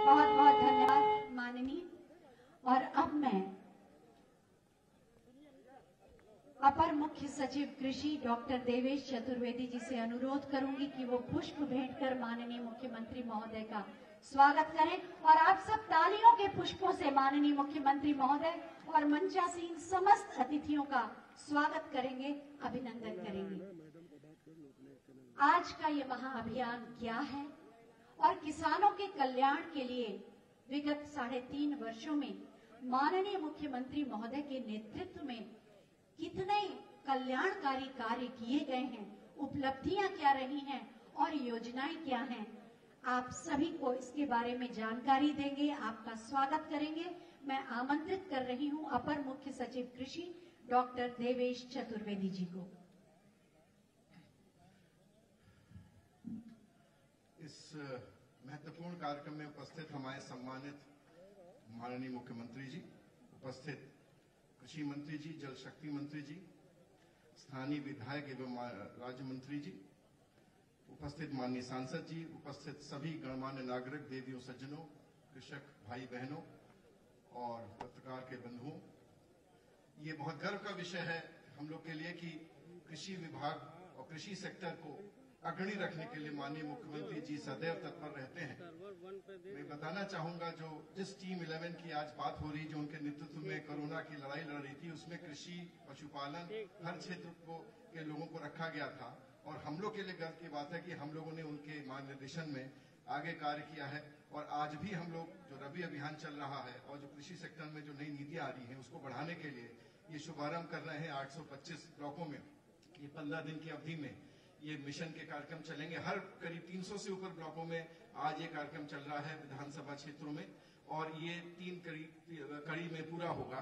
बहुत बहुत धन्यवाद माननीय। और अब मैं अपर मुख्य सचिव कृषि डॉक्टर देवेश चतुर्वेदी जी से अनुरोध करूंगी कि वो पुष्प भेंट कर माननीय मुख्यमंत्री महोदय का स्वागत करें। और आप सब तालियों के पुष्पों से माननीय मुख्यमंत्री महोदय और मंचासीन समस्त अतिथियों का स्वागत करेंगे, अभिनंदन करेंगे। आज का ये महाअभियान क्या है और किसानों के कल्याण के लिए विगत 3.5 वर्षों में माननीय मुख्यमंत्री महोदय के नेतृत्व में कितने कल्याणकारी कार्य किए गए हैं, उपलब्धियां क्या रही हैं और योजनाएं क्या हैं, आप सभी को इसके बारे में जानकारी देंगे, आपका स्वागत करेंगे। मैं आमंत्रित कर रही हूं अपर मुख्य सचिव कृषि डॉक्टर देवेश चतुर्वेदी जी को। इस महत्वपूर्ण कार्यक्रम में उपस्थित हमारे सम्मानित माननीय मुख्यमंत्री जी, उपस्थित कृषि मंत्री जी, जल शक्ति मंत्री जी, स्थानीय विधायक एवं राज्य मंत्री जी, उपस्थित माननीय सांसद जी, उपस्थित सभी गणमान्य नागरिक, देवियों, सज्जनों, कृषक भाई बहनों और पत्रकार के बंधुओं, ये बहुत गर्व का विषय है हम लोग के लिए कि कृषि विभाग और कृषि सेक्टर को अग्रणी रखने के लिए माननीय मुख्यमंत्री जी सदैव तत्पर रहते हैं। मैं बताना चाहूंगा, जो जिस टीम 11 की आज बात हो रही, जो उनके नेतृत्व में कोरोना की लड़ाई लड़ रही थी, उसमें कृषि, पशुपालन, हर क्षेत्र के लोगों को रखा गया था। और हम लोग के लिए गर्व की बात है कि हम लोगों ने उनके मार्गदर्शन में आगे कार्य किया है। और आज भी हम लोग जो रबी अभियान चल रहा है और जो कृषि सेक्टर में जो नई नीतियां आ रही हैं, उसको बढ़ाने के लिए ये शुभारंभ कर रहे हैं। 825 ब्लॉकों में ये 15 दिन की अवधि में ये मिशन के कार्यक्रम चलेंगे। हर करीब 300 से ऊपर ब्लॉकों में आज ये कार्यक्रम चल रहा है विधानसभा क्षेत्रों में, और ये 3 कड़ी में पूरा होगा।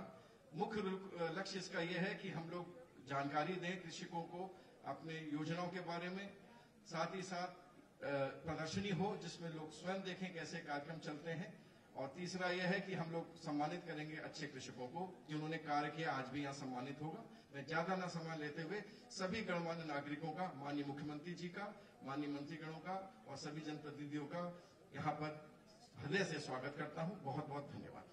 मुख्य लक्ष्य इसका यह है कि हम लोग जानकारी दें कृषकों को अपने योजनाओं के बारे में, साथ ही साथ प्रदर्शनी हो जिसमें लोग स्वयं देखें कैसे कार्यक्रम चलते हैं। और तीसरा यह है कि हम लोग सम्मानित करेंगे अच्छे कृषकों को जिन्होंने कार्य किया, आज भी यहाँ सम्मानित होगा। मैं ज्यादा ना समय लेते हुए सभी गणमान्य नागरिकों का, माननीय मुख्यमंत्री जी का, माननीय मंत्रीगणों का और सभी जनप्रतिनिधियों का यहाँ पर हृदय से स्वागत करता हूँ। बहुत बहुत धन्यवाद।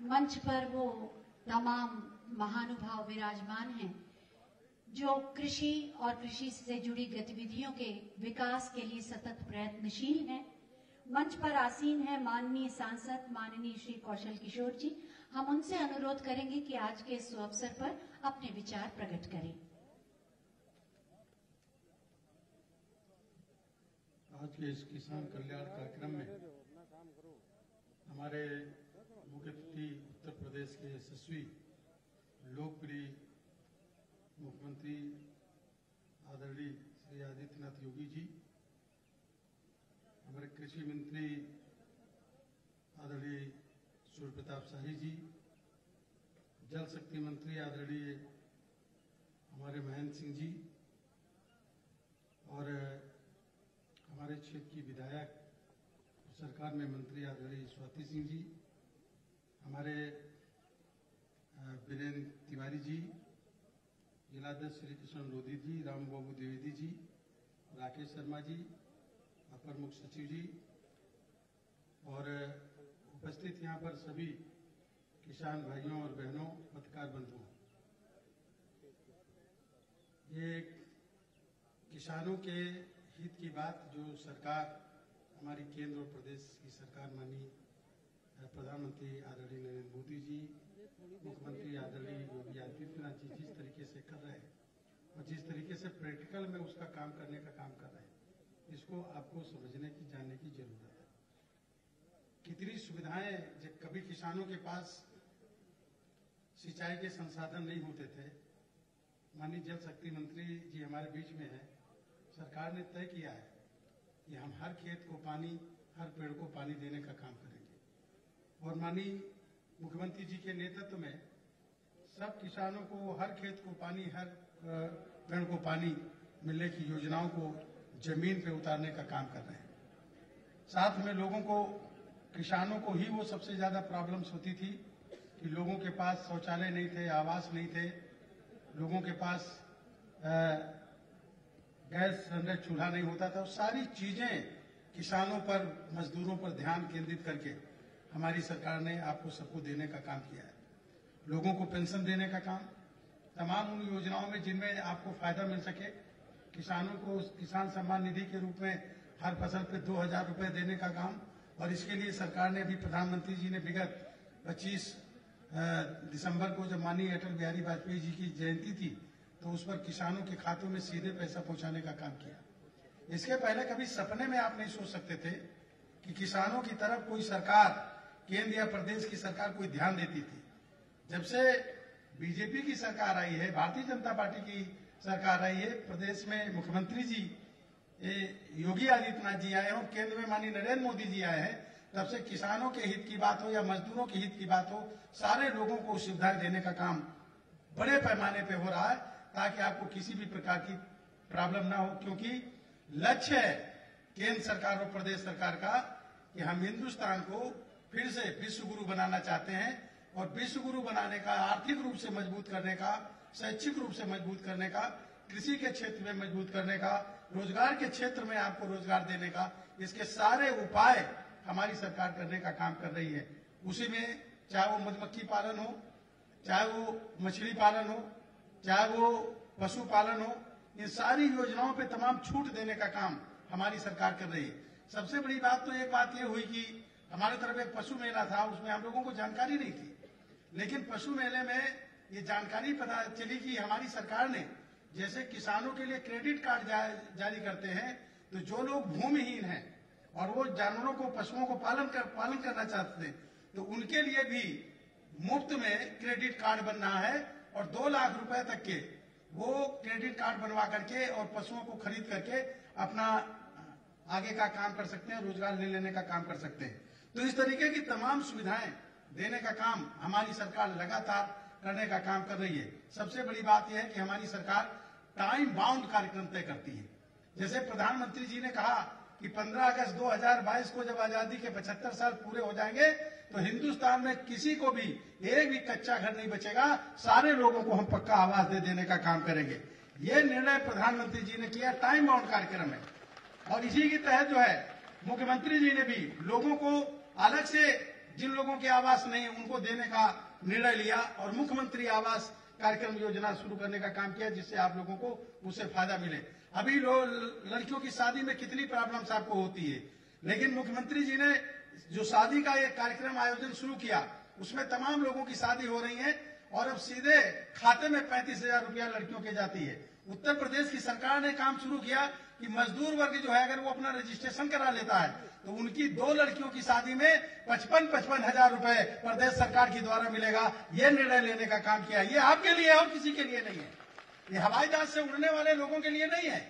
मंच पर वो तमाम महानुभाव विराजमान हैं जो कृषि और कृषि से जुड़ी गतिविधियों के विकास के लिए सतत प्रयत्नशील हैं। मंच पर आसीन है माननीय सांसद माननीय श्री कौशल किशोर जी। हम उनसे अनुरोध करेंगे कि आज के इस अवसर पर अपने विचार प्रकट करें। आज के इस किसान कल्याण कार्यक्रम में हमारे मुख्य अतिथि उत्तर प्रदेश के यशस्वी लोकप्रिय मुख्यमंत्री आदरणीय श्री आदित्यनाथ योगी जी, हमारे कृषि मंत्री आदरणीय सूर्य प्रताप शाही जी, जल शक्ति मंत्री आदरणीय हमारे महेंद्र सिंह जी, और हमारे क्षेत्र की विधायक सरकार में मंत्री आदरणीय स्वाति सिंह जी, हमारे वीरेंद्र तिवारी जी, जिलाध्यक्ष श्री कृष्ण लोधी जी, राम बाबू द्विवेदी जी, राकेश शर्मा जी, अपर मुख्य सचिव जी और उपस्थित यहाँ पर सभी किसान भाइयों और बहनों, पत्रकार बंधुओं, ये किसानों के हित की बात जो सरकार, हमारी केंद्र और प्रदेश की सरकार, माननीय प्रधानमंत्री आदरणीय नरेंद्र मोदी जी, मुख्यमंत्री आदरणीय योगी आदित्यनाथ जी जिस तरीके से कर रहे हैं और जिस तरीके से प्रैक्टिकल में उसका काम करने का काम कर रहे हैं, इसको आपको समझने की, जानने की जरूरत है। कितनी सुविधाएं, जब कभी किसानों के पास सिंचाई के संसाधन नहीं होते थे, माननीय जल शक्ति मंत्री जी हमारे बीच में है, सरकार ने तय किया है कि हम हर खेत को पानी, हर पेड़ को पानी देने का काम करेंगे। और माननीय मुख्यमंत्री जी के नेतृत्व में सब किसानों को हर खेत को पानी, हर पेड़ को पानी मिलने की योजनाओं को जमीन पे उतारने का काम कर रहे हैं। साथ में लोगों को, किसानों को ही वो सबसे ज्यादा प्रॉब्लम्स होती थी कि लोगों के पास शौचालय नहीं थे, आवास नहीं थे, लोगों के पास गैस सिलेंडर चूल्हा नहीं होता था। सारी चीजें किसानों पर, मजदूरों पर ध्यान केंद्रित करके हमारी सरकार ने आपको सबको देने का काम किया है। लोगों को पेंशन देने का काम, तमाम उन योजनाओं में जिनमें आपको फायदा मिल सके, किसानों को किसान सम्मान निधि के रूप में हर फसल पे 2,000 रुपए देने का काम। और इसके लिए सरकार ने अभी, प्रधानमंत्री जी ने विगत 25 दिसंबर को जब माननीय अटल बिहारी वाजपेयी जी की जयंती थी, तो उस पर किसानों के खातों में सीधे पैसा पहुंचाने का काम किया। इसके पहले कभी सपने में आप नहीं सोच सकते थे कि किसानों की तरफ कोई सरकार, केंद्र या प्रदेश की सरकार कोई ध्यान देती थी। जब से बीजेपी की सरकार आई है, भारतीय जनता पार्टी की सरकार आई है, प्रदेश में मुख्यमंत्री जी योगी आदित्यनाथ जी आए हैं और केंद्र में माननीय नरेंद्र मोदी जी आए हैं, तब से किसानों के हित की बात हो या मजदूरों के हित की बात हो, सारे लोगों को सुविधाएं देने का काम बड़े पैमाने पे हो रहा है, ताकि आपको किसी भी प्रकार की प्रॉब्लम ना हो। क्योंकि लक्ष्य है केंद्र सरकार और प्रदेश सरकार का कि हम हिंदुस्तान को फिर से विश्व गुरु बनाना चाहते हैं, और विश्व गुरु बनाने का, आर्थिक रूप से मजबूत करने का, शैक्षिक रूप से मजबूत करने का, कृषि के क्षेत्र में मजबूत करने का, रोजगार के क्षेत्र में आपको रोजगार देने का, इसके सारे उपाय हमारी सरकार करने का काम कर रही है। उसी में चाहे वो मधुमक्खी पालन हो, चाहे वो मछली पालन हो, चाहे वो पशुपालन हो, इन सारी योजनाओं पे तमाम छूट देने का काम हमारी सरकार कर रही है। सबसे बड़ी बात तो एक बात ये हुई कि हमारे तरफ एक पशु मेला था, उसमें हम लोगों को जानकारी नहीं थी, लेकिन पशु मेले में ये जानकारी पता चली कि हमारी सरकार ने, जैसे किसानों के लिए क्रेडिट कार्ड जारी करते हैं, तो जो लोग भूमिहीन हैं और वो जानवरों को, पशुओं को पालन करना चाहते थे, तो उनके लिए भी मुफ्त में क्रेडिट कार्ड बन रहा है, और 2 लाख रुपए तक के वो क्रेडिट कार्ड बनवा करके और पशुओं को खरीद करके अपना आगे का काम कर सकते हैं, रोजगार ले लेने का काम कर सकते हैं। तो इस तरीके की तमाम सुविधाएं देने का काम हमारी सरकार लगातार करने का काम कर रही है। सबसे बड़ी बात यह है कि हमारी सरकार टाइम बाउंड कार्यक्रम तय करती है। जैसे प्रधानमंत्री जी ने कहा कि 15 अगस्त 2022 को जब आजादी के 75 साल पूरे हो जाएंगे, तो हिंदुस्तान में किसी को भी एक भी कच्चा घर नहीं बचेगा, सारे लोगों को हम पक्का आवास दे देने का काम करेंगे। ये निर्णय प्रधानमंत्री जी ने किया, टाइम बाउंड कार्यक्रम है। और इसी के तहत जो है मुख्यमंत्री जी ने भी लोगों को अलग से, जिन लोगों के आवास नहीं उनको देने का निर्णय लिया, और मुख्यमंत्री आवास कार्यक्रम योजना शुरू करने का काम किया, जिससे आप लोगों को उससे फायदा मिले। अभी लड़कियों की शादी में कितनी प्रॉब्लम्स आपको होती है, लेकिन मुख्यमंत्री जी ने जो शादी का एक कार्यक्रम आयोजन शुरू किया, उसमें तमाम लोगों की शादी हो रही है, और अब सीधे खाते में 35,000 रुपया लड़कियों के जाती है। उत्तर प्रदेश की सरकार ने काम शुरू किया कि मजदूर वर्ग जो है, अगर वो अपना रजिस्ट्रेशन करा लेता है, तो उनकी 2 लड़कियों की शादी में 55 हजार रुपए प्रदेश सरकार के द्वारा मिलेगा। ये निर्णय लेने का काम किया। ये आपके लिए है और किसी के लिए नहीं है। ये हवाई जहाज से उड़ने वाले लोगों के लिए नहीं है,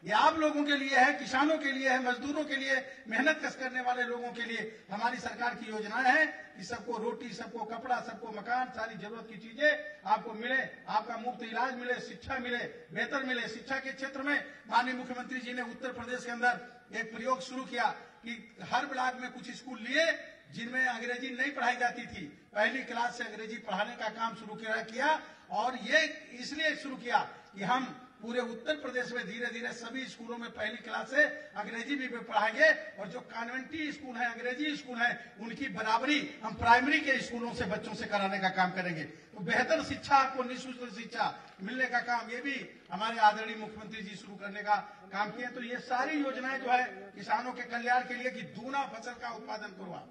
ये आप लोगों के लिए है, किसानों के लिए है, मजदूरों के लिए, मेहनत कश करने वाले लोगों के लिए हमारी सरकार की योजनाएं हैं कि सबको रोटी, सबको कपड़ा, सबको मकान, सारी जरूरत की चीजें आपको मिले, आपका मुफ्त इलाज मिले, शिक्षा मिले, बेहतर मिले। शिक्षा के क्षेत्र में माननीय मुख्यमंत्री जी ने उत्तर प्रदेश के अंदर एक प्रयोग शुरू किया कि हर ब्लॉक में कुछ स्कूल लिए जिनमें अंग्रेजी नहीं पढ़ाई जाती थी, पहली क्लास से अंग्रेजी पढ़ाने का काम शुरू किया। और ये इसलिए शुरू किया कि हम पूरे उत्तर प्रदेश में धीरे धीरे सभी स्कूलों में पहली क्लास से अंग्रेजी भी पढ़ाएंगे, और जो कॉन्वेंटी स्कूल है, अंग्रेजी स्कूल है, उनकी बराबरी हम प्राइमरी के स्कूलों से बच्चों से कराने का काम करेंगे। तो बेहतर शिक्षा, आपको निःशुल्क शिक्षा मिलने का काम ये भी हमारे आदरणीय मुख्यमंत्री जी शुरू करने का काम किए। तो ये सारी योजनाएं जो है किसानों के कल्याण के लिए कि दूना फसल का उत्पादन करो।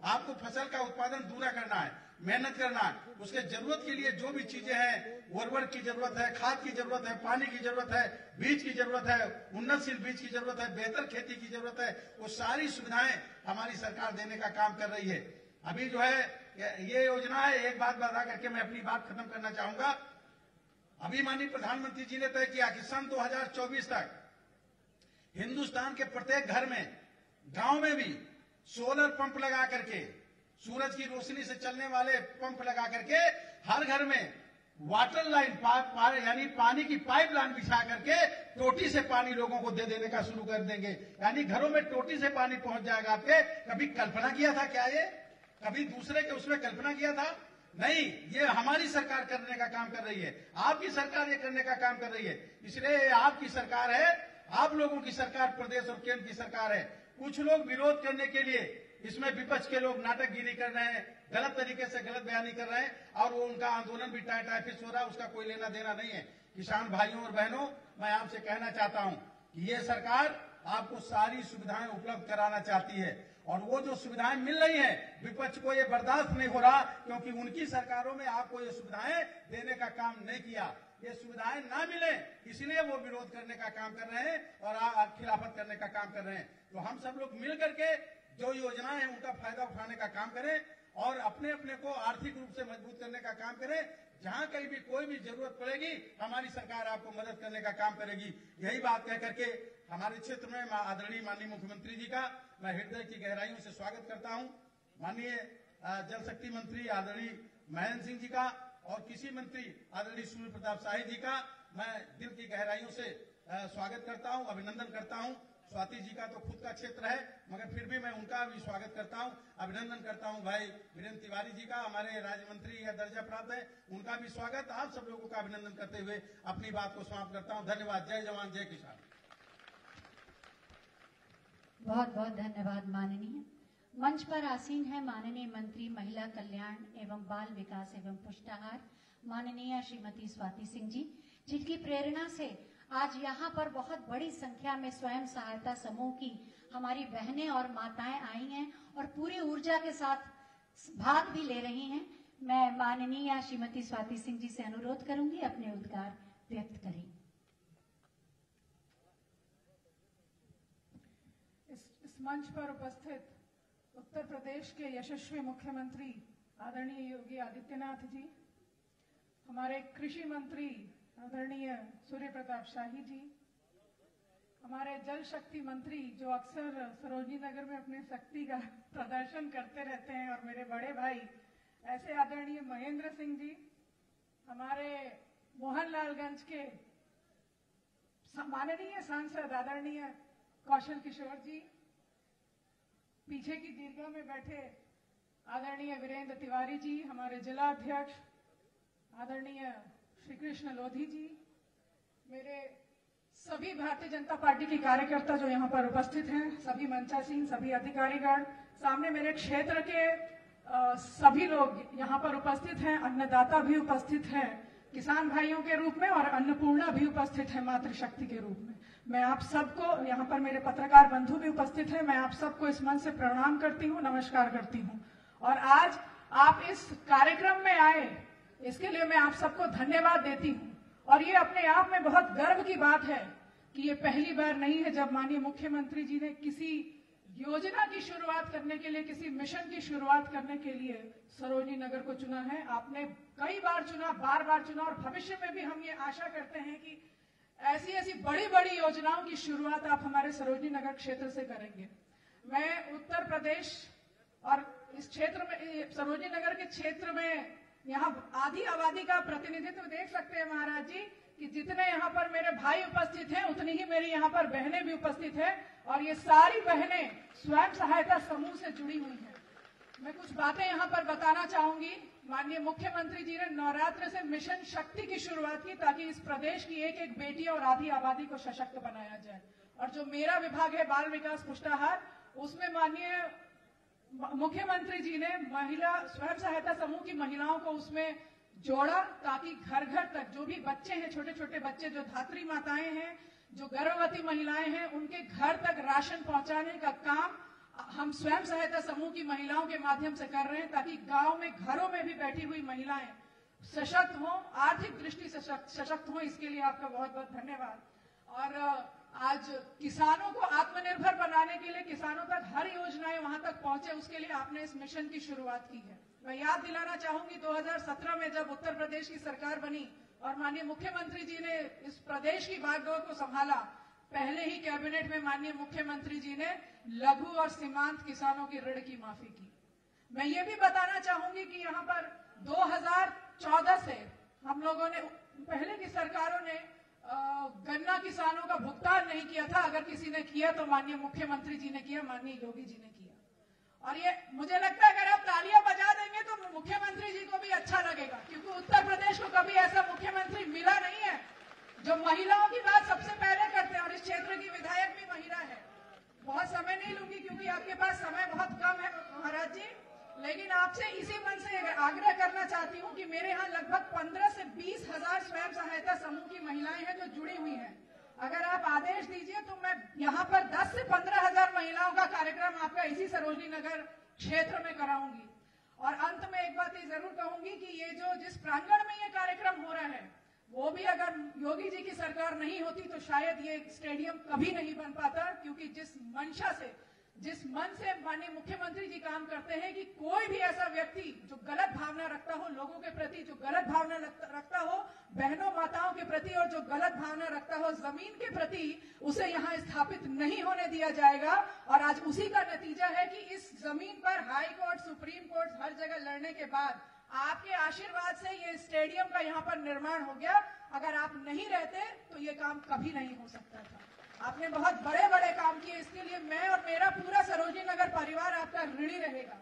आपको फसल का उत्पादन दूना करना है, मेहनत करना है, उसके जरूरत के लिए जो भी चीजें हैं, उर्वरक की जरूरत है, खाद की जरूरत है, पानी की जरूरत है, बीज की जरूरत है, उन्नतशील बीज की जरूरत है, बेहतर खेती की जरूरत है, वो सारी सुविधाएं हमारी सरकार देने का काम कर रही है। अभी जो है ये योजना है, एक बात बता करके मैं अपनी बात खत्म करना चाहूंगा। अभी माननीय प्रधानमंत्री जी ने तय किया कि सन 2024 तक हिंदुस्तान के प्रत्येक घर में, गांव में भी सोलर पंप लगा करके, सूरज की रोशनी से चलने वाले पंप लगा करके हर घर में वाटर लाइन यानी पानी की पाइप लाइन बिछा करके टोटी से पानी लोगों को दे देने का शुरू कर देंगे। यानी घरों में टोटी से पानी पहुंच जाएगा आपके। कभी कल्पना किया था क्या ये? कभी दूसरे के उसमें कल्पना किया था? नहीं, ये हमारी सरकार करने का काम कर रही है, आपकी सरकार ये करने का काम कर रही है। इसलिए आपकी सरकार है, आप लोगों की सरकार प्रदेश और केंद्र की सरकार है। कुछ लोग विरोध करने के लिए इसमें विपक्ष के लोग नाटकगिरी कर रहे हैं, गलत तरीके से गलत बयानी कर रहे हैं और वो उनका आंदोलन भी टाइफिस हो रहा है, उसका कोई लेना देना नहीं है। किसान भाइयों और बहनों, मैं आपसे कहना चाहता हूं कि ये सरकार आपको सारी सुविधाएं उपलब्ध कराना चाहती है और वो जो सुविधाएं मिल रही हैं, विपक्ष को ये बर्दाश्त नहीं हो रहा, क्योंकि उनकी सरकारों में आपको ये सुविधाएं देने का काम नहीं किया। ये सुविधाएं ना मिले इसलिए वो विरोध करने का काम कर रहे हैं और खिलाफत करने का काम कर रहे हैं। तो हम सब लोग मिल करके जो योजनाएं हैं उनका फायदा उठाने का काम करें और अपने अपने को आर्थिक रूप से मजबूत करने का काम करें। जहां कहीं भी कोई भी जरूरत पड़ेगी हमारी सरकार आपको मदद करने का काम करेगी। यही बात कह करके हमारे क्षेत्र में आदरणीय माननीय मुख्यमंत्री जी का मैं हृदय की गहराइयों से स्वागत करता हूं। माननीय जल शक्ति मंत्री आदरणीय महेंद्र सिंह जी का और कृषि मंत्री आदरणीय सूर्य प्रताप शाही जी का मैं दिल की गहराइयों से स्वागत करता हूं, अभिनंदन करता हूं। स्वाति जी का तो खुद का क्षेत्र है, मगर फिर भी मैं उनका भी स्वागत करता हूं, अभिनंदन करता हूं। भाई वीरेंद्र तिवारी जी का, हमारे राज्य मंत्री का दर्जा प्राप्त है, उनका भी स्वागत। आप सब लोगों का अभिनंदन करते हुए अपनी बात को समाप्त करता हूं। धन्यवाद। जय जवान जय किसान। बहुत बहुत धन्यवाद माननीय। मंच पर आसीन है माननीय मंत्री महिला कल्याण एवं बाल विकास एवं पुष्टाहार माननीय श्रीमती स्वाति सिंह जी, जिनकी प्रेरणा से आज यहाँ पर बहुत बड़ी संख्या में स्वयं सहायता समूह की हमारी बहनें और माताएं आई हैं और पूरी ऊर्जा के साथ भाग भी ले रही हैं। मैं माननीय श्रीमती स्वाति सिंह जी से अनुरोध करूंगी अपने उद्गार व्यक्त करें। इस मंच पर उपस्थित उत्तर प्रदेश के यशस्वी मुख्यमंत्री आदरणीय योगी आदित्यनाथ जी, हमारे कृषि मंत्री आदरणीय सूर्य प्रताप शाही जी, हमारे जल शक्ति मंत्री जो अक्सर सरोजनी नगर में अपने शक्ति का प्रदर्शन करते रहते हैं, और मेरे बड़े भाई ऐसे आदरणीय महेंद्र सिंह जी, हमारे मोहनलालगंज के माननीय सांसद आदरणीय कौशल किशोर जी, पीछे की दीर्घा में बैठे आदरणीय वीरेंद्र तिवारी जी, हमारे जिला अध्यक्ष आदरणीय श्री कृष्ण लोधी जी, मेरे सभी भारतीय जनता पार्टी के कार्यकर्ता जो यहाँ पर उपस्थित हैं, सभी मंचासीन, सभी अधिकारीगण, सामने मेरे क्षेत्र के सभी लोग यहाँ पर उपस्थित हैं, अन्नदाता भी उपस्थित हैं किसान भाइयों के रूप में और अन्नपूर्णा भी उपस्थित है मातृशक्ति के रूप में। मैं आप सबको, यहाँ पर मेरे पत्रकार बंधु भी उपस्थित हैं, मैं आप सबको इस मंच से प्रणाम करती हूँ, नमस्कार करती हूँ। और आज आप इस कार्यक्रम में आए, इसके लिए मैं आप सबको धन्यवाद देती हूँ। और ये अपने आप में बहुत गर्व की बात है कि ये पहली बार नहीं है जब माननीय मुख्यमंत्री जी ने किसी योजना की शुरुआत करने के लिए, किसी मिशन की शुरुआत करने के लिए सरोजनी नगर को चुना है। आपने कई बार चुना, बार बार चुना, और भविष्य में भी हम ये आशा करते हैं कि ऐसी ऐसी बड़ी बड़ी योजनाओं की शुरुआत आप हमारे सरोजनी नगर क्षेत्र से करेंगे। मैं उत्तर प्रदेश और इस क्षेत्र में, सरोजनी नगर के क्षेत्र में, यहाँ आधी आबादी का प्रतिनिधित्व देख सकते हैं महाराज जी कि जितने यहाँ पर मेरे भाई उपस्थित हैं उतनी ही मेरी यहाँ पर बहनें भी उपस्थित हैं, और ये सारी बहनें स्वयं सहायता समूह से जुड़ी हुई हैं। मैं कुछ बातें यहाँ पर बताना चाहूंगी। माननीय मुख्यमंत्री जी ने नवरात्र से मिशन शक्ति की शुरुआत की ताकि इस प्रदेश की एक एक बेटी और आधी आबादी को सशक्त बनाया जाए। और जो मेरा विभाग है बाल विकास पुष्टाहार, उसमें माननीय मुख्यमंत्री जी ने महिला स्वयं सहायता समूह की महिलाओं को उसमें जोड़ा ताकि घर घर तक जो भी बच्चे हैं, छोटे छोटे बच्चे, जो धात्री माताएं हैं, जो गर्भवती महिलाएं हैं, उनके घर तक राशन पहुंचाने का काम हम स्वयं सहायता समूह की महिलाओं के माध्यम से कर रहे हैं ताकि गांव में, घरों में भी बैठी हुई महिलाएं सशक्त हों, आर्थिक दृष्टि से सशक्त हों। इसके लिए आपका बहुत बहुत धन्यवाद। और आज किसानों को आत्मनिर्भर बनाने के लिए, किसानों तक हर योजनाएं वहां तक पहुंचे, उसके लिए आपने इस मिशन की शुरुआत की है। मैं याद दिलाना चाहूंगी 2017 में जब उत्तर प्रदेश की सरकार बनी और माननीय मुख्यमंत्री जी ने इस प्रदेश की बागडोर को संभाला, पहले ही कैबिनेट में माननीय मुख्यमंत्री जी ने लघु और सीमांत किसानों की ऋण की माफी की। मैं ये भी बताना चाहूंगी कि यहाँ पर 2014 से हम लोगों ने, पहले की सरकारों ने गन्ना किसानों का भुगतान नहीं किया था, अगर किसी ने किया तो माननीय मुख्यमंत्री जी ने किया, माननीय योगी जी ने किया। और ये मुझे लगता है अगर आप तालियां बजा देंगे तो मुख्यमंत्री जी को भी अच्छा लगेगा, क्योंकि उत्तर प्रदेश को कभी ऐसा मुख्यमंत्री मिला नहीं है जो महिलाओं की बात सबसे पहले करते हैं, और इस क्षेत्र की विधायक भी महिला है। बहुत समय नहीं लूंगी क्योंकि आपके पास समय बहुत कम है महाराज जी, लेकिन आपसे इसी मन से आग्रह करना चाहती हूं कि मेरे यहाँ लगभग 15 से 20 हजार स्वयं सहायता समूह की महिलाएं हैं जो जुड़ी हुई हैं। अगर आप आदेश दीजिए तो मैं यहाँ पर 10 से 15 हजार महिलाओं का कार्यक्रम आपका इसी सरोजनी नगर क्षेत्र में कराऊंगी। और अंत में एक बात ये जरूर कहूंगी कि ये जो जिस प्रांगण में ये कार्यक्रम हो रहा है, वो भी अगर योगी जी की सरकार नहीं होती तो शायद ये स्टेडियम कभी नहीं बन पाता, क्योंकि जिस मंशा से, जिस मन से माननीय मुख्यमंत्री जी काम करते हैं कि कोई भी ऐसा व्यक्ति जो गलत भावना रखता हो लोगों के प्रति, जो गलत भावना रखता हो बहनों माताओं के प्रति, और जो गलत भावना रखता हो जमीन के प्रति, उसे यहाँ स्थापित नहीं होने दिया जाएगा। और आज उसी का नतीजा है कि इस जमीन पर हाई कोर्ट, सुप्रीम कोर्ट हर जगह लड़ने के बाद आपके आशीर्वाद से ये स्टेडियम का यहाँ पर निर्माण हो गया। अगर आप नहीं रहते तो ये काम कभी नहीं हो सकता था। आपने बहुत बड़े बड़े काम किए, इसके लिए मैं और मेरा पूरा सरोजनी नगर परिवार आपका ऋणी रहेगा।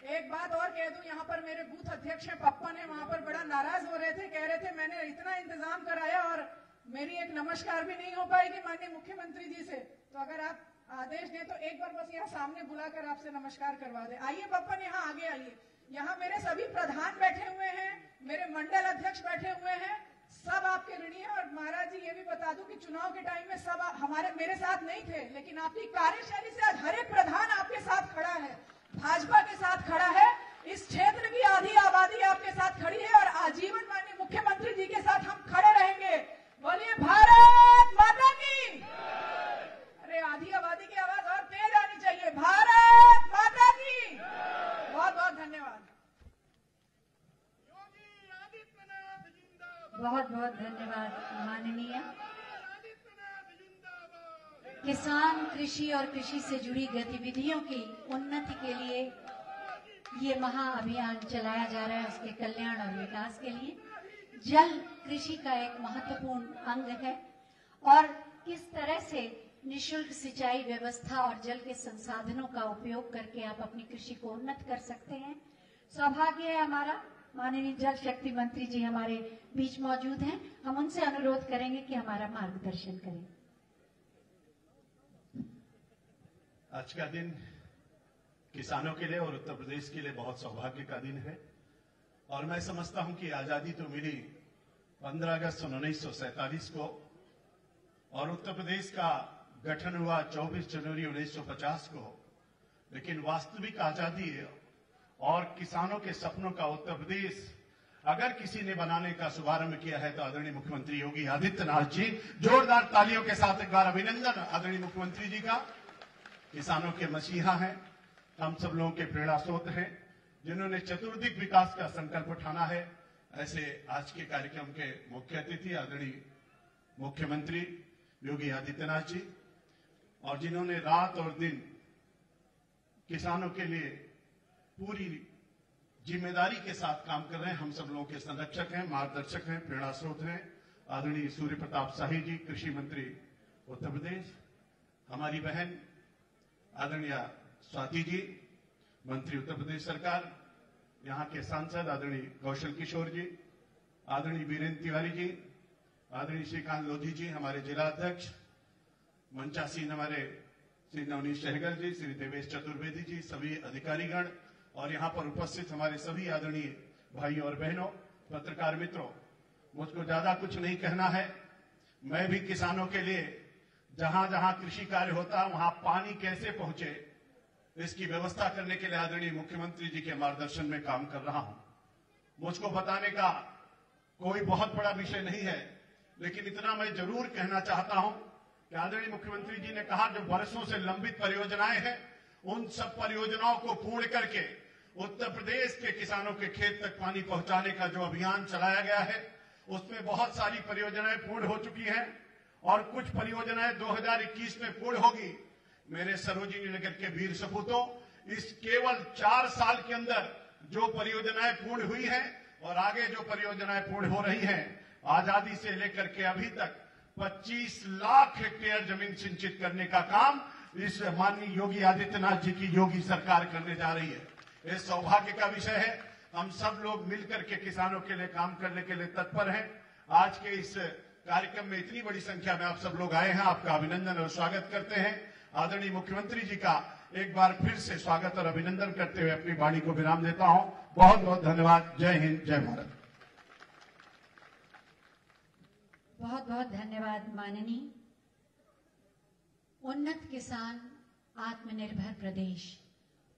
एक बात और कह दूं, यहाँ पर मेरे बूथ अध्यक्ष हैं पप्पन है, वहां पर बड़ा नाराज हो रहे थे, कह रहे थे मैंने इतना इंतजाम कराया और मेरी एक नमस्कार भी नहीं हो पाएगी माननीय मुख्यमंत्री जी से। तो अगर आप आदेश दें तो एक बार बस यहाँ सामने बुलाकर आपसे नमस्कार करवा दे। आइए पप्पन, यहाँ आगे आइए। यहाँ मेरे सभी प्रधान बैठे हुए हैं, मेरे मंडल अध्यक्ष बैठे हुए हैं, सब आपके ऋणी हैं। और महाराज जी ये भी बता दूं कि चुनाव के टाइम में सब मेरे साथ नहीं थे, लेकिन आपकी कार्यशैली से आज हर एक प्रधान आपके साथ खड़ा है, भाजपा के साथ खड़ा है। इस क्षेत्र की आधी आबादी आपके साथ खड़ी है और आजीवन माननीय मुख्यमंत्री जी के साथ हम खड़े रहेंगे। बोलिए भारत माता की। अरे आधी आबादी की आवाज और तेज आनी चाहिए। भारत माता की। बहुत बहुत धन्यवाद। बहुत बहुत धन्यवाद माननीय। किसान, कृषि और कृषि से जुड़ी गतिविधियों की उन्नति के लिए ये महाअभियान चलाया जा रहा है, उसके कल्याण और विकास के लिए। जल कृषि का एक महत्वपूर्ण अंग है और किस तरह से निःशुल्क सिंचाई व्यवस्था और जल के संसाधनों का उपयोग करके आप अपनी कृषि को उन्नत कर सकते हैं। सौभाग्य है हमारा, माननीय जल शक्ति मंत्री जी हमारे बीच मौजूद हैं। हम उनसे अनुरोध करेंगे कि हमारा मार्गदर्शन करें। आज का दिन किसानों के लिए और उत्तर प्रदेश के लिए बहुत सौभाग्य का दिन है और मैं समझता हूं कि आजादी तो मिली 15 अगस्त 1947 को और उत्तर प्रदेश का गठन हुआ 24 जनवरी 1950 को, लेकिन वास्तविक आजादी और किसानों के सपनों का उत्तर प्रदेश अगर किसी ने बनाने का शुभारंभ किया है तो आदरणीय मुख्यमंत्री योगी आदित्यनाथ जी। जोरदार तालियों के साथ एक बार अभिनंदन आदरणीय मुख्यमंत्री जी का। किसानों के मसीहा हैं, हम सब लोगों के प्रेरणा स्रोत हैं, जिन्होंने चतुर्दिक विकास का संकल्प उठाना है। ऐसे आज के कार्यक्रम के मुख्य अतिथि आदरणीय मुख्यमंत्री योगी आदित्यनाथ जी, और जिन्होंने रात और दिन किसानों के लिए पूरी जिम्मेदारी के साथ काम कर रहे हैं। हम सब लोगों के संरक्षक हैं, मार्गदर्शक हैं, प्रेरणा स्रोत हैं। आदरणीय सूर्य प्रताप शाही जी, कृषि मंत्री उत्तर प्रदेश, हमारी बहन आदरणीय स्वाति जी, मंत्री उत्तर प्रदेश सरकार, यहाँ के सांसद आदरणीय कौशल किशोर जी, आदरणीय वीरेंद्र तिवारी जी, आदरणीय श्रीकांत लोधी जी, हमारे जिला अध्यक्ष, मंचासीन हमारे श्री नवनीत सहगल जी, श्री देवेश चतुर्वेदी जी, सभी अधिकारीगण और यहाँ पर उपस्थित हमारे सभी आदरणीय भाई और बहनों, पत्रकार मित्रों, मुझको ज्यादा कुछ नहीं कहना है। मैं भी किसानों के लिए जहां जहां कृषि कार्य होता है वहां पानी कैसे पहुंचे इसकी व्यवस्था करने के लिए आदरणीय मुख्यमंत्री जी के मार्गदर्शन में काम कर रहा हूं। मुझको बताने का कोई बहुत बड़ा विषय नहीं है, लेकिन इतना मैं जरूर कहना चाहता हूं कि आदरणीय मुख्यमंत्री जी ने कहा जो वर्षों से लंबित परियोजनाएं हैं उन सब परियोजनाओं को पूर्ण करके उत्तर प्रदेश के किसानों के खेत तक पानी पहुंचाने का जो अभियान चलाया गया है उसमें बहुत सारी परियोजनाएं पूर्ण हो चुकी हैं और कुछ परियोजनाएं 2021 में पूर्ण होगी। मेरे सरोजिनी नगर के वीर सपूतों, इस केवल 4 साल के अंदर जो परियोजनाएं पूर्ण हुई हैं और आगे जो परियोजनाएं पूर्ण हो रही हैं, आजादी से लेकर के अभी तक 25 लाख हेक्टेयर जमीन सिंचित करने का काम इस माननीय योगी आदित्यनाथ जी की योगी सरकार करने जा रही है। यह सौभाग्य का विषय है। हम सब लोग मिलकर के किसानों के लिए काम करने के लिए तत्पर हैं। आज के इस कार्यक्रम में इतनी बड़ी संख्या में आप सब लोग आए हैं, आपका अभिनंदन और स्वागत करते हैं। आदरणीय मुख्यमंत्री जी का एक बार फिर से स्वागत और अभिनंदन करते हुए अपनी वाणी को विराम देता हूं। बहुत बहुत धन्यवाद। जय हिंद, जय भारत। बहुत बहुत धन्यवाद माननीय। उन्नत किसान, आत्मनिर्भर प्रदेश,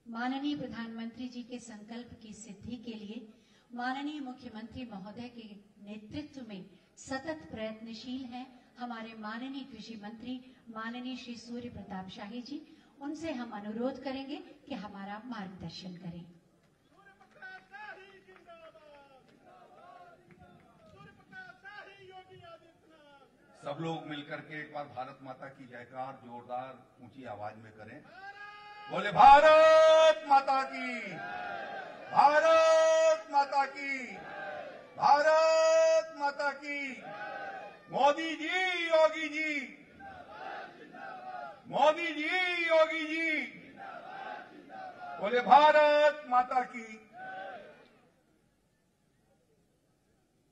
माननीय प्रधानमंत्री जी के संकल्प की सिद्धि के लिए माननीय मुख्यमंत्री महोदय के नेतृत्व में सतत प्रयत्नशील हैं हमारे माननीय कृषि मंत्री माननीय श्री सूर्य प्रताप शाही जी। उनसे हम अनुरोध करेंगे कि हमारा मार्गदर्शन करें। सब लोग मिलकर के एक बार भारत माता की जयकार जोरदार ऊंची आवाज में करें। बोले भारत माता की, भारत माता की, भारत माता की। मोदी जी, योगी जी, मोदी जी, योगी जी, बोले भारत माता की।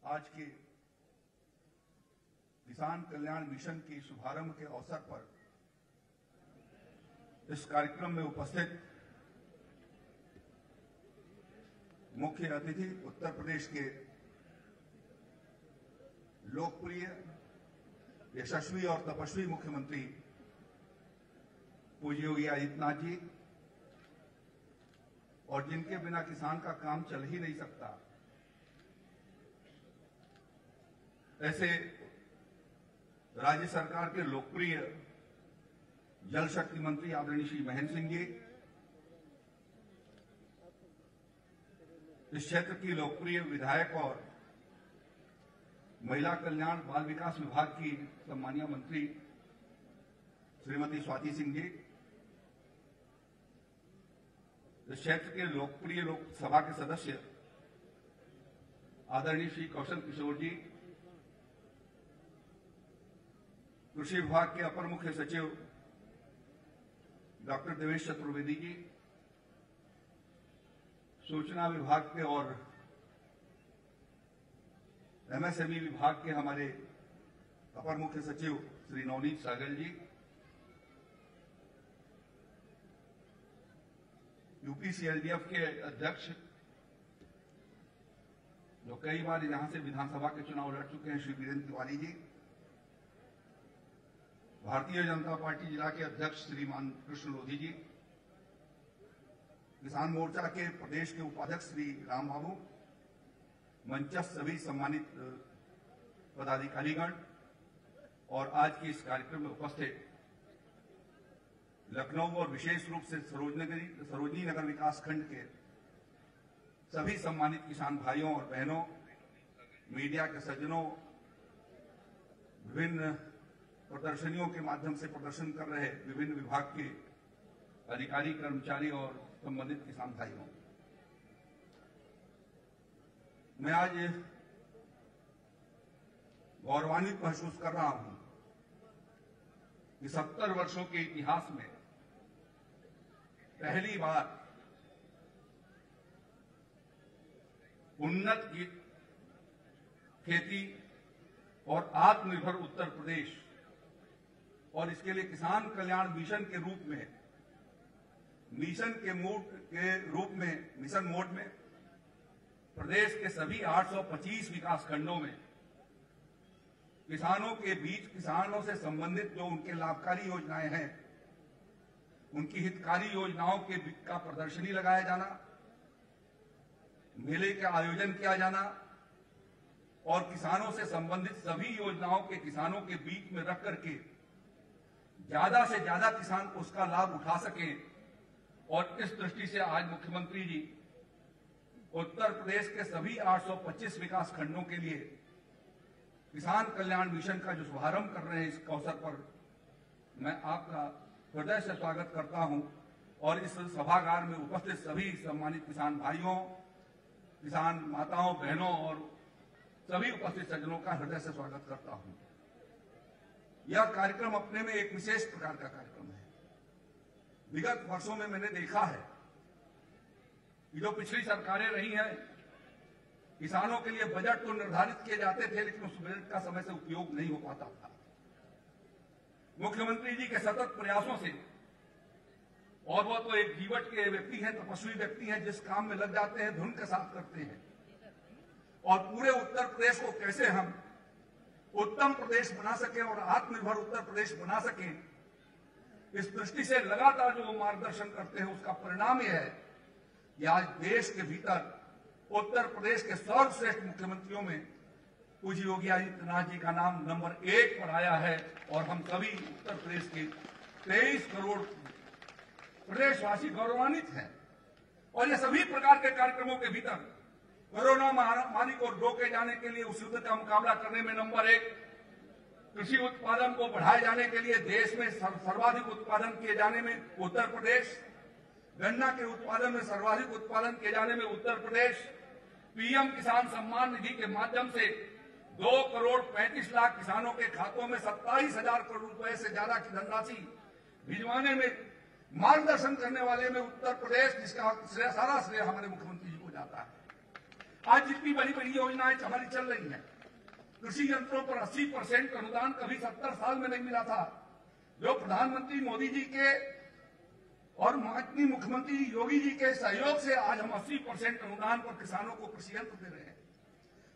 आज के किसान कल्याण मिशन के शुभारंभ के अवसर पर इस कार्यक्रम में उपस्थित मुख्य अतिथि उत्तर प्रदेश के लोकप्रिय, यशस्वी और तपस्वी मुख्यमंत्री पूज्य योगी आदित्यनाथ जी, और जिनके बिना किसान का काम चल ही नहीं सकता, ऐसे राज्य सरकार के लोकप्रिय जल शक्ति मंत्री आदरणीय श्री महेंद्र सिंह जी, इस क्षेत्र की लोकप्रिय विधायक और महिला कल्याण बाल विकास विभाग की सम्मानीय मंत्री श्रीमती स्वाति सिंह जी, इस क्षेत्र के लोकप्रिय लोकसभा के सदस्य आदरणीय श्री कौशल किशोर जी, कृषि विभाग के अपर मुख्य सचिव डॉक्टर देवेश चतुर्वेदी जी, सूचना विभाग के और एमएसएमई विभाग के हमारे अपर मुख्य सचिव श्री नवनीत सहगल जी, यूपीसीएलडीएफ के अध्यक्ष जो कई बार यहां से विधानसभा के चुनाव लड़ चुके हैं श्री वीरेंद्र तिवारी जी, भारतीय जनता पार्टी जिला के अध्यक्ष श्रीमान कृष्ण लोधी जी, किसान मोर्चा के प्रदेश के उपाध्यक्ष श्री राम बाबू, मंचस्थ सभी सम्मानित पदाधिकारीगण और आज के इस कार्यक्रम में उपस्थित लखनऊ और विशेष रूप से सरोजनी नगर विकास खंड के सभी सम्मानित किसान भाइयों और बहनों, मीडिया के सज्जनों, विभिन्न प्रदर्शनियों के माध्यम से प्रदर्शन कर रहे विभिन्न विभाग के अधिकारी, कर्मचारी और संबंधित किसान भाइयों, मैं आज गौरवान्वित महसूस कर रहा हूं कि 70 वर्षों के इतिहास में पहली बार उन्नत खेती और आत्मनिर्भर उत्तर प्रदेश और इसके लिए किसान कल्याण मिशन के रूप में मिशन मोड में प्रदेश के सभी 825 विकास खंडों में किसानों के बीच, किसानों से संबंधित जो उनके लाभकारी योजनाएं हैं, उनकी हितकारी योजनाओं का प्रदर्शनी लगाया जाना, मेले का आयोजन किया जाना और किसानों से संबंधित सभी योजनाओं के किसानों के बीच में रख करके ज्यादा से ज्यादा किसान उसका लाभ उठा सकें। और इस दृष्टि से आज मुख्यमंत्री जी उत्तर प्रदेश के सभी 825 विकास खंडों के लिए किसान कल्याण मिशन का जो शुभारंभ कर रहे हैं, इस अवसर पर मैं आपका हृदय से स्वागत करता हूं और इस सभागार में उपस्थित सभी सम्मानित किसान भाइयों, किसान माताओं, बहनों और सभी उपस्थित सज्जनों का हृदय से स्वागत करता हूं। यह कार्यक्रम अपने में एक विशेष प्रकार का कार्यक्रम है। विगत वर्षों में मैंने देखा है कि जो पिछली सरकारें रही हैं किसानों के लिए बजट तो निर्धारित किए जाते थे, लेकिन उस बजट का समय से उपयोग नहीं हो पाता था। मुख्यमंत्री जी के सतत प्रयासों से, और वो तो एक जीवट के व्यक्ति हैं, तपस्वी व्यक्ति हैं, जिस काम में लग जाते हैं धुन के साथ करते हैं। और पूरे उत्तर प्रदेश को कैसे हम उत्तम प्रदेश बना सके और आत्मनिर्भर उत्तर प्रदेश बना सके, इस दृष्टि से लगातार जो मार्गदर्शन करते हैं, उसका परिणाम यह है कि आज देश के भीतर उत्तर प्रदेश के सर्वश्रेष्ठ मुख्यमंत्रियों में पूज्य योगी आदित्यनाथ जी का नाम नंबर 1 पर आया है। और हम सभी उत्तर प्रदेश के 23 करोड़ प्रदेशवासी गौरवान्वित हैं। और ये सभी प्रकार के कार्यक्रमों के भीतर कोरोना महामारी को रोके जाने के लिए, उस युद्ध का मुकाबला करने में नंबर 1, कृषि उत्पादन को बढ़ाए जाने के लिए देश में सर्वाधिक उत्पादन किए जाने में उत्तर प्रदेश, गन्ना के उत्पादन में सर्वाधिक उत्पादन किए जाने में उत्तर प्रदेश, पीएम किसान सम्मान निधि के माध्यम से 2 करोड़ 35 लाख किसानों के खातों में 27,000 करोड़ रुपए से ज्यादा की धनराशि भिजवाने में मार्गदर्शन करने वाले में उत्तर प्रदेश, जिसका सारा श्रेय हमारे मुख्यमंत्री जी को जाता है। आज जितनी बड़ी बड़ी योजनाएं हमारी चल रही हैं, कृषि यंत्रों पर 80% अनुदान कभी 70 साल में नहीं मिला था, जो प्रधानमंत्री मोदी जी के और माननीय मुख्यमंत्री योगी जी के सहयोग से आज हम 80% अनुदान पर किसानों को कृषि यंत्र दे रहे हैं,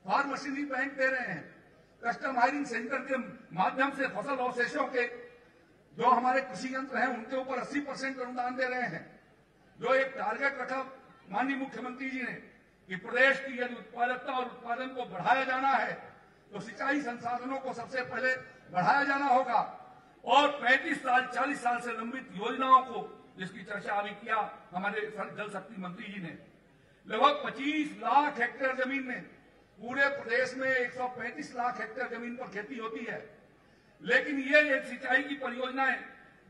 फार्म मशीनरी बैंक दे रहे हैं, कस्टम हायरिंग सेंटर के माध्यम से फसल अवशेषों के जो हमारे कृषि यंत्र हैं उनके ऊपर 80% अनुदान दे रहे हैं। जो एक टारगेट रखा माननीय मुख्यमंत्री जी ने कि प्रदेश की यदि उत्पादकता और उत्पादन को बढ़ाया जाना है तो सिंचाई संसाधनों को सबसे पहले बढ़ाया जाना होगा, और 35 साल 40 साल से लंबित योजनाओं को, जिसकी चर्चा अभी किया हमारे जल शक्ति मंत्री जी ने, लगभग 25 लाख हेक्टेयर जमीन में, पूरे प्रदेश में 135 लाख हेक्टेयर जमीन पर खेती होती है, लेकिन ये सिंचाई की परियोजनाएं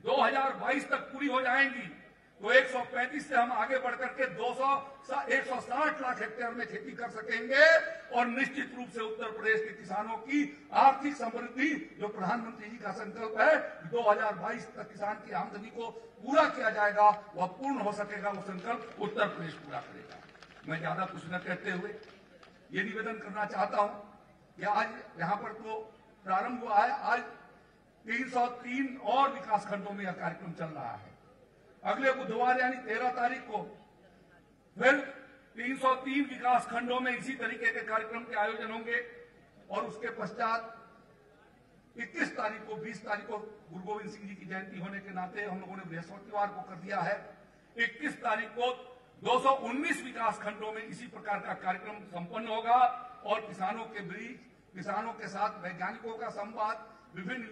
2022 तक पूरी हो जाएंगी तो 135 से हम आगे बढ़कर के 160 लाख हेक्टेयर में खेती कर सकेंगे। और निश्चित रूप से उत्तर प्रदेश के किसानों की आर्थिक समृद्धि, जो प्रधानमंत्री जी का संकल्प है 2022 तक किसान की आमदनी को पूरा किया जाएगा, वह पूर्ण हो सकेगा। वो संकल्प उत्तर प्रदेश पूरा करेगा। मैं ज्यादा कुछ न कहते हुए ये निवेदन करना चाहता हूं कि आज यहां पर तो प्रारंभ हुआ है, आज 303 और विकास खंडों में यह कार्यक्रम चल रहा है। अगले बुधवार यानी 13 तारीख को फिर 303 विकास खंडों में इसी तरीके के कार्यक्रम के आयोजन होंगे। और उसके पश्चात 21 तारीख को 20 तारीख को गुरु गोविंद सिंह जी की जयंती होने के नाते हम लोगों ने बृहस्पतिवार को कर दिया है। 21 तारीख को 219 विकास खंडों में इसी प्रकार का कार्यक्रम संपन्न होगा और किसानों के बीच, किसानों के साथ वैज्ञानिकों का संवाद, विभिन्न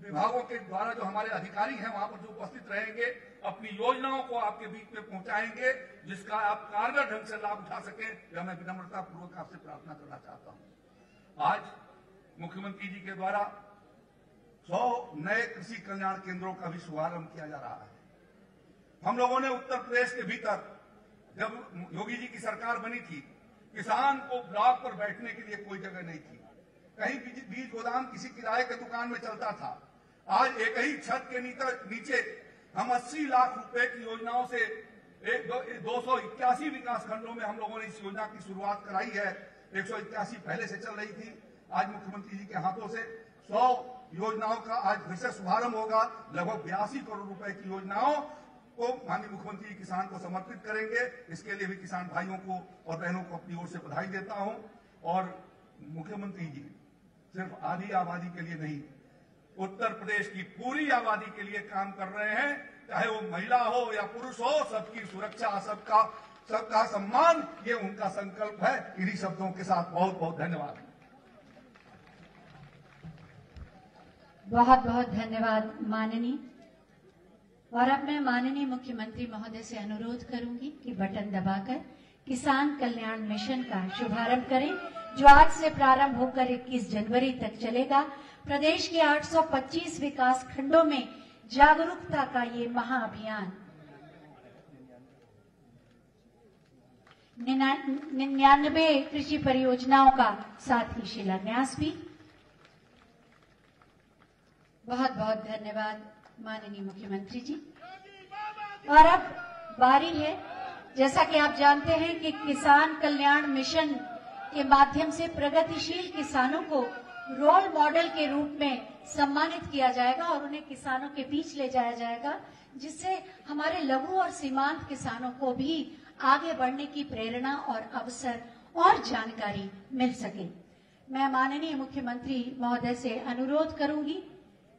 विभागों के द्वारा जो हमारे अधिकारी हैं वहां पर जो उपस्थित रहेंगे, अपनी योजनाओं को आपके बीच में पहुंचाएंगे, जिसका आप कारगर ढंग से लाभ उठा सकें, यह मैं विनम्रता पूर्वक आपसे प्रार्थना करना चाहता हूं। आज मुख्यमंत्री जी के द्वारा 100 नए कृषि कल्याण केंद्रों का भी शुभारंभ किया जा रहा है। हम लोगों ने उत्तर प्रदेश के भीतर जब योगी जी की सरकार बनी थी, किसान को ब्लॉक पर बैठने के लिए कोई जगह नहीं थी, कहीं बीज गोदाम किसी किराए के दुकान में चलता था। आज एक ही छत के नीचे हम 80 लाख रुपए की योजनाओं से 281 विकास खंडों में हम लोगों ने इस योजना की शुरुआत कराई है। 181 पहले से चल रही थी। आज मुख्यमंत्री जी के हाथों से 100 योजनाओं का आज फिर से शुभारंभ होगा। लगभग 82 करोड़ रुपए की योजनाओं को माननीय मुख्यमंत्री जी किसान को समर्पित करेंगे। इसके लिए भी किसान भाइयों को और बहनों को अपनी ओर से बधाई देता हूं। और मुख्यमंत्री जी सिर्फ आधी आबादी के लिए नहीं, उत्तर प्रदेश की पूरी आबादी के लिए काम कर रहे हैं, चाहे वो महिला हो या पुरुष हो, सबकी सुरक्षा, सबका सम्मान, ये उनका संकल्प है। इन्हीं शब्दों के साथ बहुत बहुत धन्यवाद। बहुत बहुत धन्यवाद माननीय। और अब मैं माननीय मुख्यमंत्री महोदय से अनुरोध करूंगी कि बटन दबाकर किसान कल्याण मिशन का शुभारंभ करें, जो आज से प्रारंभ होकर 21 जनवरी तक चलेगा। प्रदेश के 825 विकास खंडों में जागरूकता का ये महाअभियान 99 कृषि परियोजनाओं का साथ ही शिलान्यास भी। बहुत बहुत धन्यवाद माननीय मुख्यमंत्री जी। और अब बारी है, जैसा कि आप जानते हैं कि किसान कल्याण मिशन के माध्यम से प्रगतिशील किसानों को रोल मॉडल के रूप में सम्मानित किया जाएगा और उन्हें किसानों के बीच ले जाया जाएगा, जिससे हमारे लघु और सीमांत किसानों को भी आगे बढ़ने की प्रेरणा और अवसर और जानकारी मिल सके। मैं माननीय मुख्यमंत्री महोदय से अनुरोध करूंगी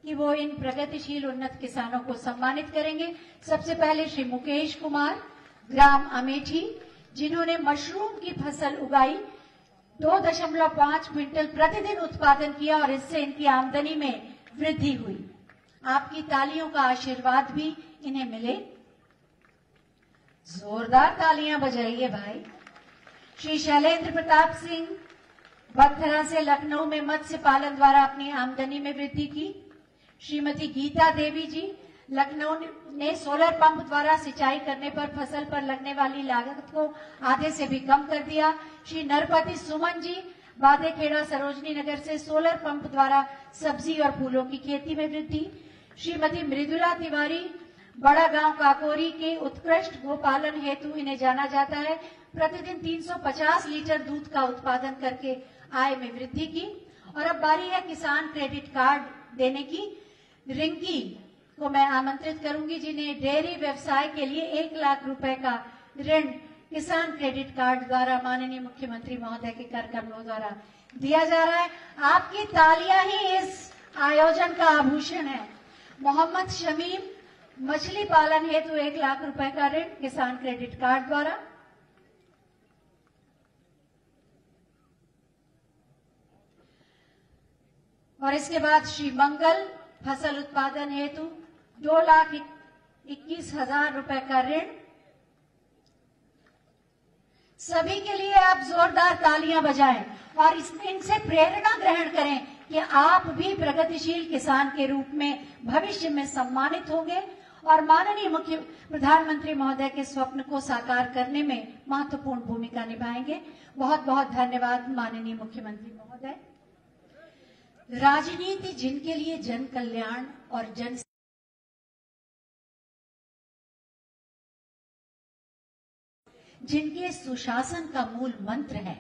कि वो इन प्रगतिशील उन्नत किसानों को सम्मानित करेंगे। सबसे पहले श्री मुकेश कुमार, ग्राम अमेठी, जिन्होंने मशरूम की फसल उगाई, 2.5 क्विंटल प्रतिदिन उत्पादन किया और इससे इनकी आमदनी में वृद्धि हुई। आपकी तालियों का आशीर्वाद भी इन्हें मिले। जोरदार तालियां बजाइए भाई। श्री शैलेंद्र प्रताप सिंह, बगथरा से लखनऊ में मत्स्य पालन द्वारा अपनी आमदनी में वृद्धि की। श्रीमती गीता देवी जी, लखनऊ ने सोलर पंप द्वारा सिंचाई करने पर फसल पर लगने वाली लागत को आधे से भी कम कर दिया। श्री नरपति सुमन जी, बादेखेड़ा सरोजनी नगर से सोलर पंप द्वारा सब्जी और फूलों की खेती में वृद्धि। श्रीमती मृदुला तिवारी, बड़ा गांव काकोरी के उत्कृष्ट गोपालन हेतु इन्हें जाना जाता है, प्रतिदिन 350 लीटर दूध का उत्पादन करके आय में वृद्धि की। और अब बारी है किसान क्रेडिट कार्ड देने की। रिंकी को मैं आमंत्रित करूंगी, जिन्हें डेयरी व्यवसाय के लिए 1 लाख रुपए का ऋण किसान क्रेडिट कार्ड द्वारा माननीय मुख्यमंत्री महोदय के कार्यक्रमों द्वारा दिया जा रहा है। आपकी तालियां ही इस आयोजन का आभूषण है। मोहम्मद शमीम, मछली पालन हेतु 1 लाख रुपए का ऋण किसान क्रेडिट कार्ड द्वारा। और इसके बाद श्री मंगल, फसल उत्पादन हेतु 2,21,000 रुपए का ऋण। सभी के लिए आप जोरदार तालियां बजाएं और इनसे प्रेरणा ग्रहण करें कि आप भी प्रगतिशील किसान के रूप में भविष्य में सम्मानित होंगे और माननीय मुख्य प्रधानमंत्री महोदय के स्वप्न को साकार करने में महत्वपूर्ण भूमिका निभाएंगे। बहुत बहुत धन्यवाद माननीय मुख्यमंत्री महोदय। राजनीति जिनके लिए जन कल्याण और जन जिनके सुशासन का मूल मंत्र है,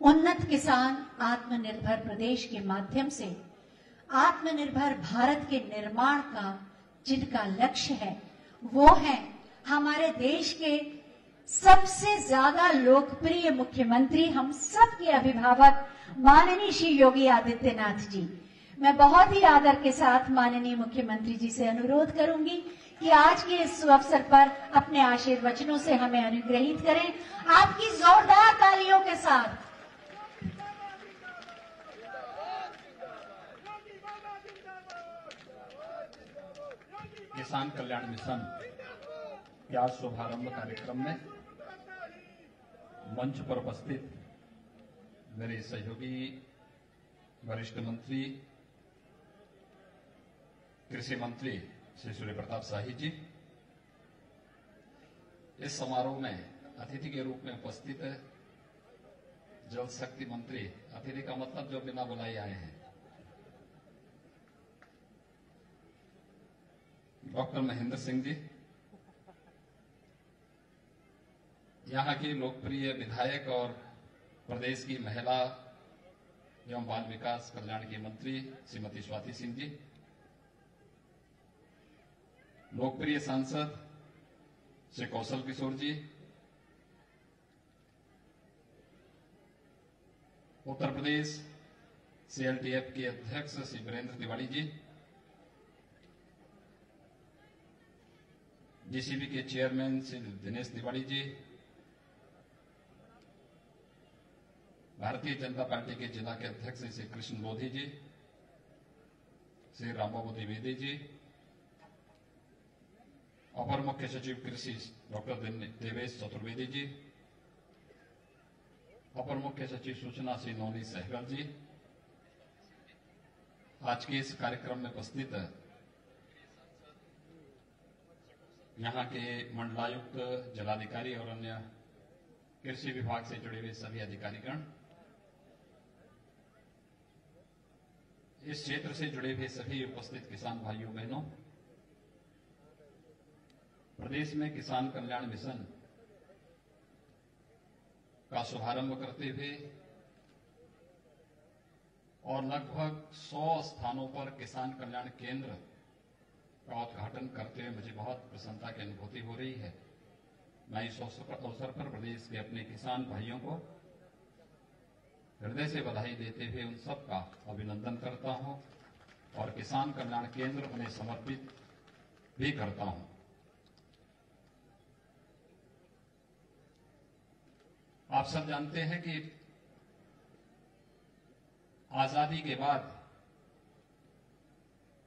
उन्नत किसान आत्मनिर्भर प्रदेश के माध्यम से आत्मनिर्भर भारत के निर्माण का जिनका लक्ष्य है, वो है हमारे देश के सबसे ज्यादा लोकप्रिय मुख्यमंत्री, हम सब के अभिभावक माननीय श्री योगी आदित्यनाथ जी। मैं बहुत ही आदर के साथ माननीय मुख्यमंत्री जी से अनुरोध करूंगी कि आज के इस अवसर पर अपने आशीर्वचनों से हमें अनुग्रहित करें। आपकी जोरदार तालियों के साथ। किसान कल्याण मिशन के आज शुभारंभ कार्यक्रम में मंच पर उपस्थित मेरे सहयोगी वरिष्ठ मंत्री कृषि मंत्री श्री सूर्य प्रताप शाही जी, इस समारोह में अतिथि के रूप में उपस्थित जल शक्ति मंत्री, अतिथि का मतलब जो बिना बुलाए आए हैं, डॉक्टर महेंद्र सिंह जी, यहां की लोकप्रिय विधायक और प्रदेश की महिला एवं बाल विकास कल्याण की मंत्री श्रीमती स्वाति सिंह जी, लोकप्रिय सांसद श्री कौशल किशोर जी, उत्तर प्रदेश सीएलटीएफ के अध्यक्ष श्री वीरेंद्र तिवारी जी, जीसीबी के चेयरमैन श्री दिनेश तिवारी जी, भारतीय जनता पार्टी के जिला के अध्यक्ष श्री कृष्ण बोधी जी, श्री रामबाबू द्विवेदी जी, अपर मुख्य सचिव कृषि डॉक्टर देवेश चतुर्वेदी जी, अपर मुख्य सचिव सूचना श्री नवनीत सहगल जी, आज के इस कार्यक्रम में उपस्थित यहाँ के मंडलायुक्त, जिलाधिकारी और अन्य कृषि विभाग से जुड़े हुए सभी अधिकारीगण, इस क्षेत्र से जुड़े हुए सभी उपस्थित किसान भाइयों बहनों, प्रदेश में किसान कल्याण मिशन का शुभारंभ करते हुए और लगभग 100 स्थानों पर किसान कल्याण केंद्र का उद्घाटन करते हुए मुझे बहुत प्रसन्नता की अनुभूति हो रही है। मैं इस अवसर पर प्रदेश के अपने किसान भाइयों को हृदय से बधाई देते हुए उन सबका अभिनंदन करता हूं और किसान कल्याण केंद्र उन्हें समर्पित भी करता हूं। आप सब जानते हैं कि आजादी के बाद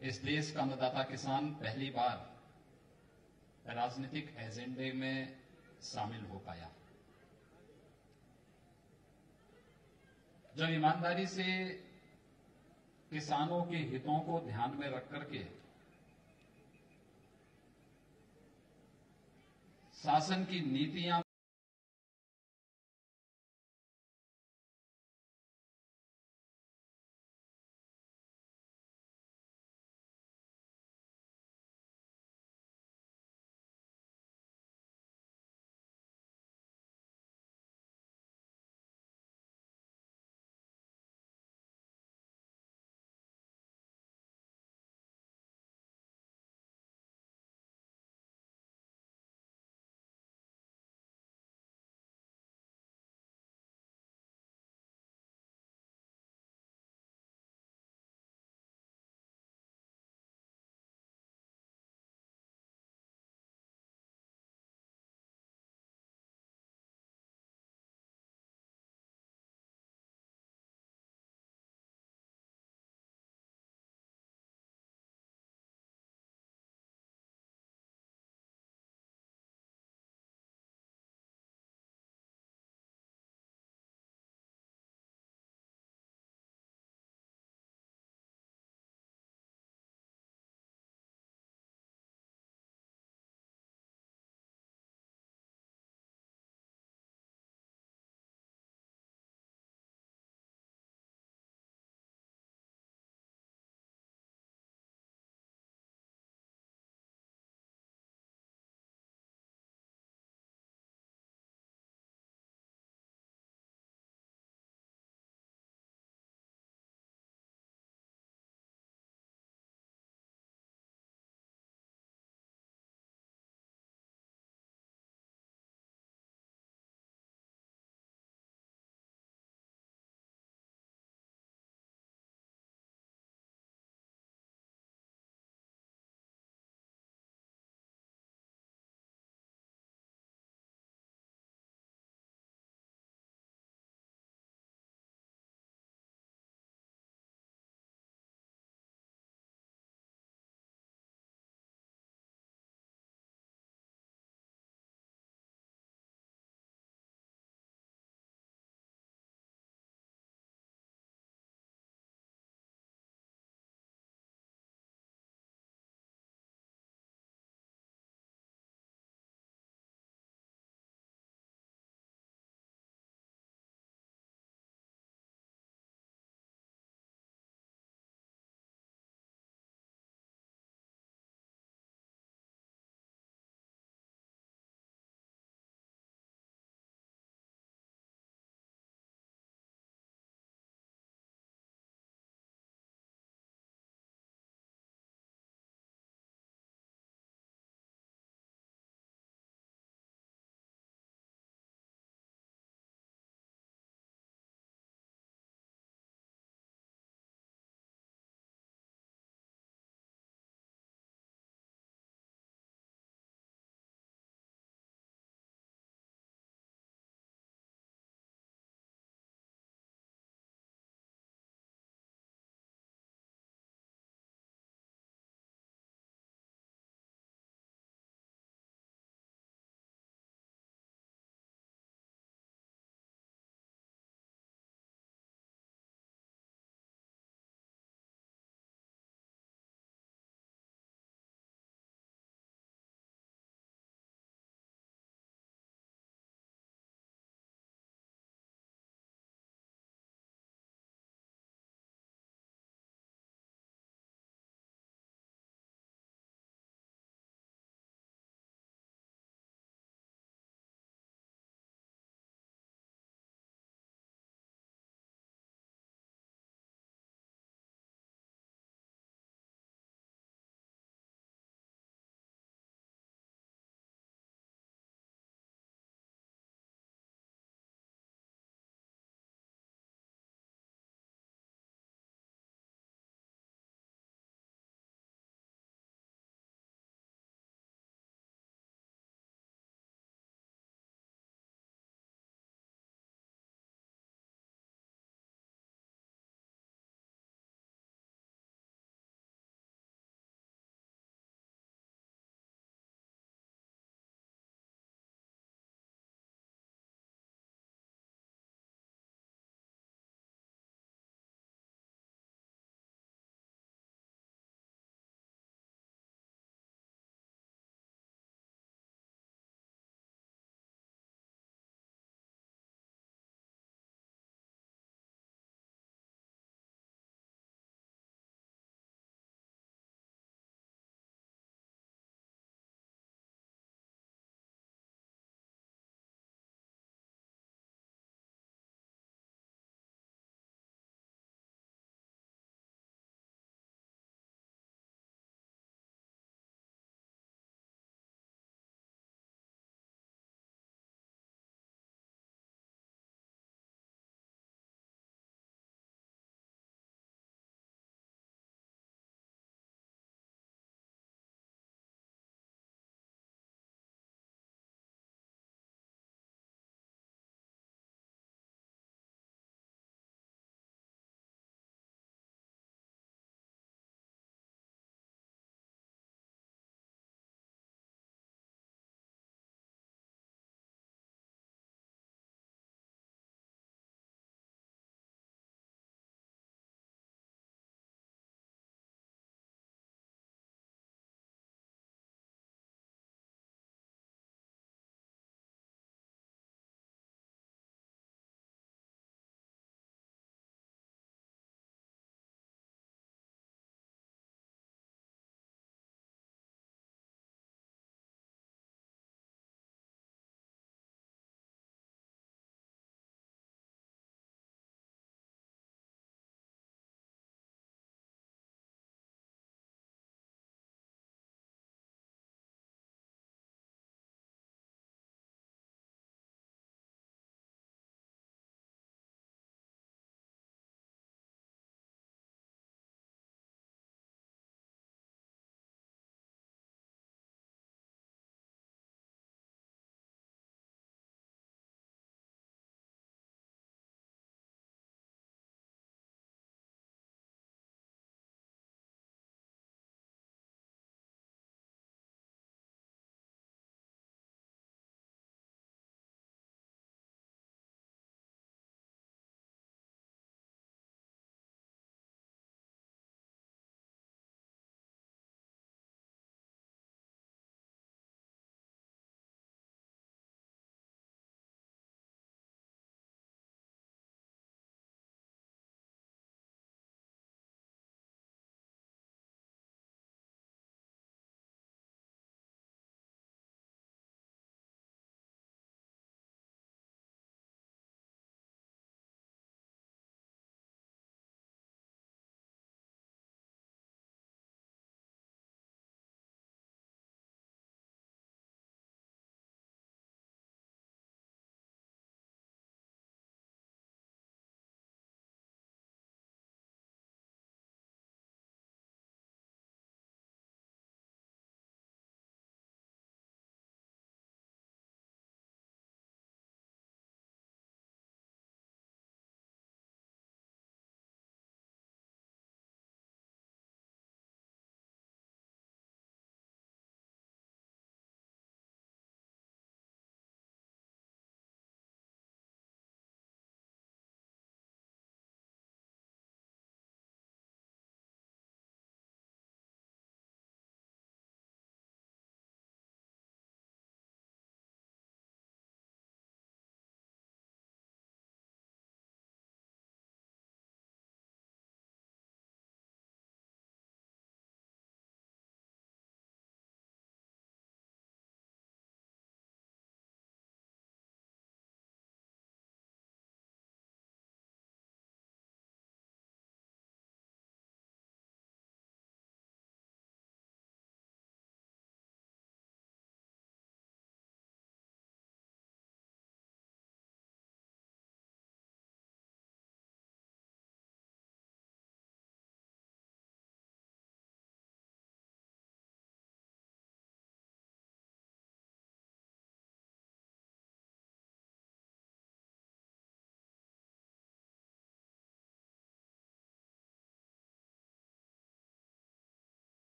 इस देश का अन्नदाता किसान पहली बार राजनीतिक एजेंडे में शामिल हो पाया। जब ईमानदारी से किसानों के हितों को ध्यान में रख करके शासन की नीतियां